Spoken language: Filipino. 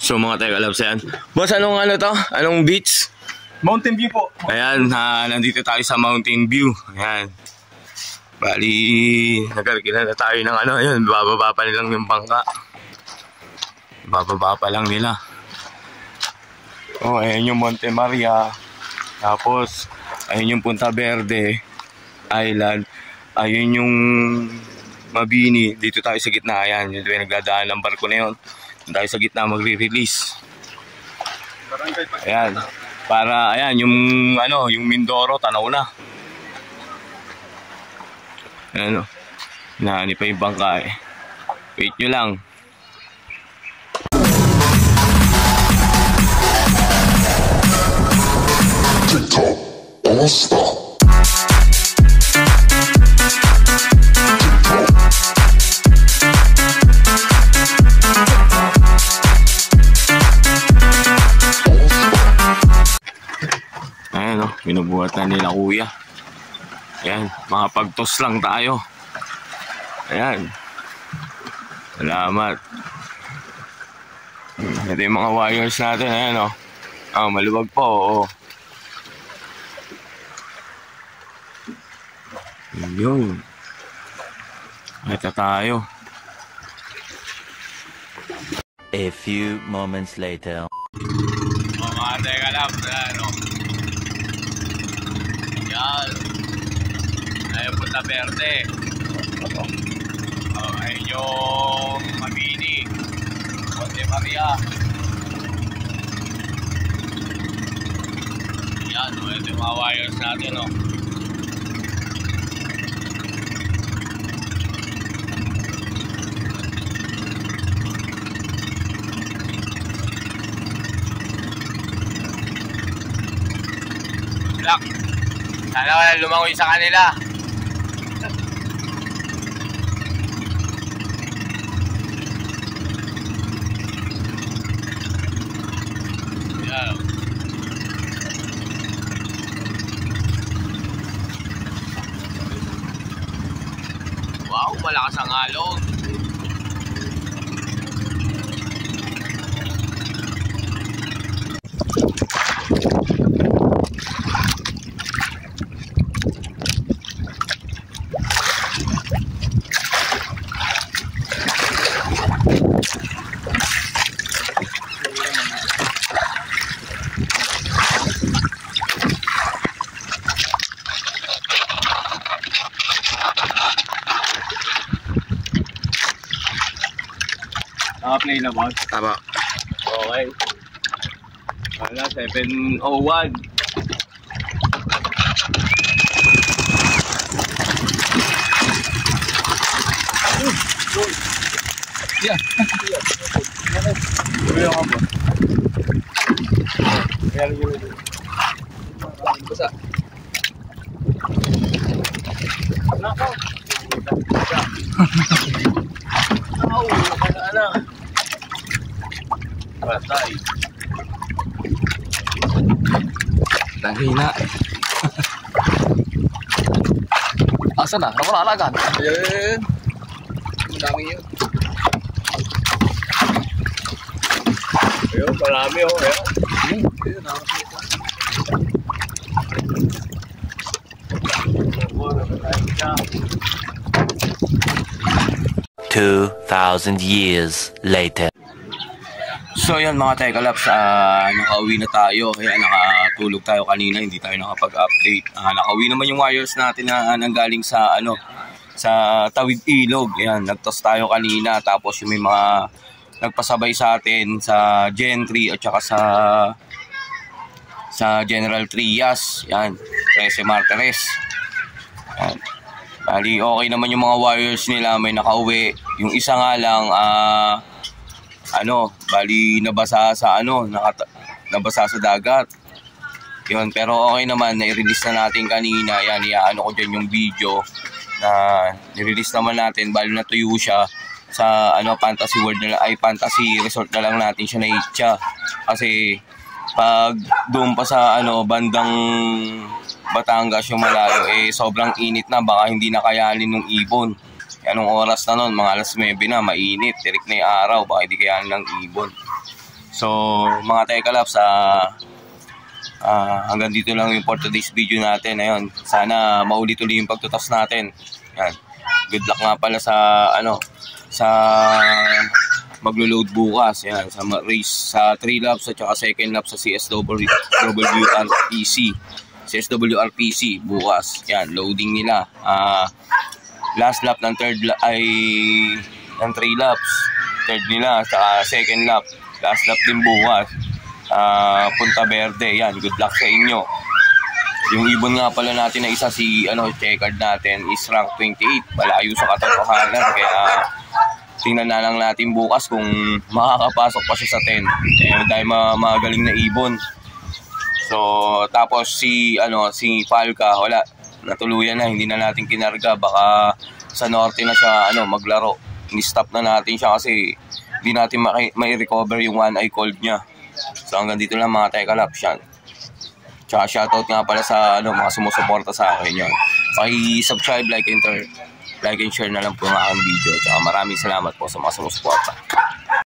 So mga Teka Labs, ayan. Boss, anong ano to? Anong beach? Mountain View po. Ayan, nandito tayo sa Mountain View. Ayan. Bali, nagkakila na tayo ng ano, ayun, bababa pa nilang yung bangka. Bababa pa lang nila. Oh, ayan yung Monte Maria. Tapos, ayun yung Punta Verde Island. Ayun yung Mabini. Dito tayo sa gitna. Ayan, yung nagdadaan ng barko na yun. Dito tayo sa gitna magre-release. Ayan. Para, ayan, yung ano, yung Mindoro, tanaw na. Ayan o. Naani pa yung bangka eh. Wait nyo lang. TikTok All-Star. Ayan o, binubuhatan nila kuya. Ayan, makapagtos lang tayo. Ayan. Salamat. Ito yung mga wires natin. Ayan o. Ah, maluwag po. Oo. Yun. Ito tayo. A few moments later. Mga Teka Labs, ano? Yan. Ayun, Punta Verde. Ayun yung Mabini. Monte Maria. Yan, ito yung mga wires natin, no? Sana wala lumangoy sa kanila. Yeah. Wow, malakas ang alon. Naka-play na boss? Tama. Okay. Wala, 7:01. Yeah. Kaya nga po. Kaya lang yun. Basa. Nakaw. Ano? Patay. Tahina. Asa na? Nawala agad. Ayan. Ang dami yun. Ayun, marami oh. Ayun. Ayun, nakakita. 2,000 years later. So yan mga Teka Labs, nakauwi na tayo. Kaya nakatulog tayo kanina, hindi tayo nakapag-update. Nakauwi naman yung wires natin na nanggaling sa ano, sa Tawid Ilog. Ayan, nagtos tayo kanina. Tapos yung may mga nagpasabay sa atin sa Gentry at saka sa General Trias. Yan, 13 Martires. Yan. Bali, okay naman yung mga wires nila, may nakauwi. Yung isa nga lang, bali nabasa sa nabasa sa dagat. Yun, pero okay naman, na-release na natin kanina. Yan, iaano ko dyan yung video na nirelease naman natin. Bali natuyo siya sa Fantasy World na ay Fantasy Resort na lang natin siya na-itcha. Kasi pag doon pa sa bandang Batangas yung malayo, sobrang init na, baka hindi na kayanin ng ibon. Anong oras na nun? Mga alas 9 na, mainit, tirik na yung araw, baka hindi kayanin ng ibon. So, mga Tekalaps, hanggang dito lang yung for today's video natin. Ayun, sana maulit-ulit yung pagtutas natin. Yan. Good luck nga pala sa maglo-load bukas. Yan, sa race sa 3 laps at saka second lap sa CSWRPC bukas. Yan, loading nila. Last lap ng ng 3 laps. Third nila, saka second lap. Last lap din bukas. Punta Verde. Yan, good luck sa inyo. Yung ibon nga pala natin na isa si checkered natin is rank 28. Malayo sa katotohanan. Kaya tingnan na lang natin bukas kung makakapasok pa siya sa 10. Dahil magaling na ibon. So, tapos si Falca, wala. Natuluyan na, hindi na natin kinarga. Baka sa norte na siya maglaro. Ni-stop na natin siya kasi hindi natin may recover yung one eye cold niya. So hanggang dito lang mga Tekalaps yan. Tsaka shoutout nga pala sa mga sumusuporta sa akin yan. Paki-subscribe, like and share na lang po ang aking video. Tsaka maraming salamat po sa mga sumusuporta.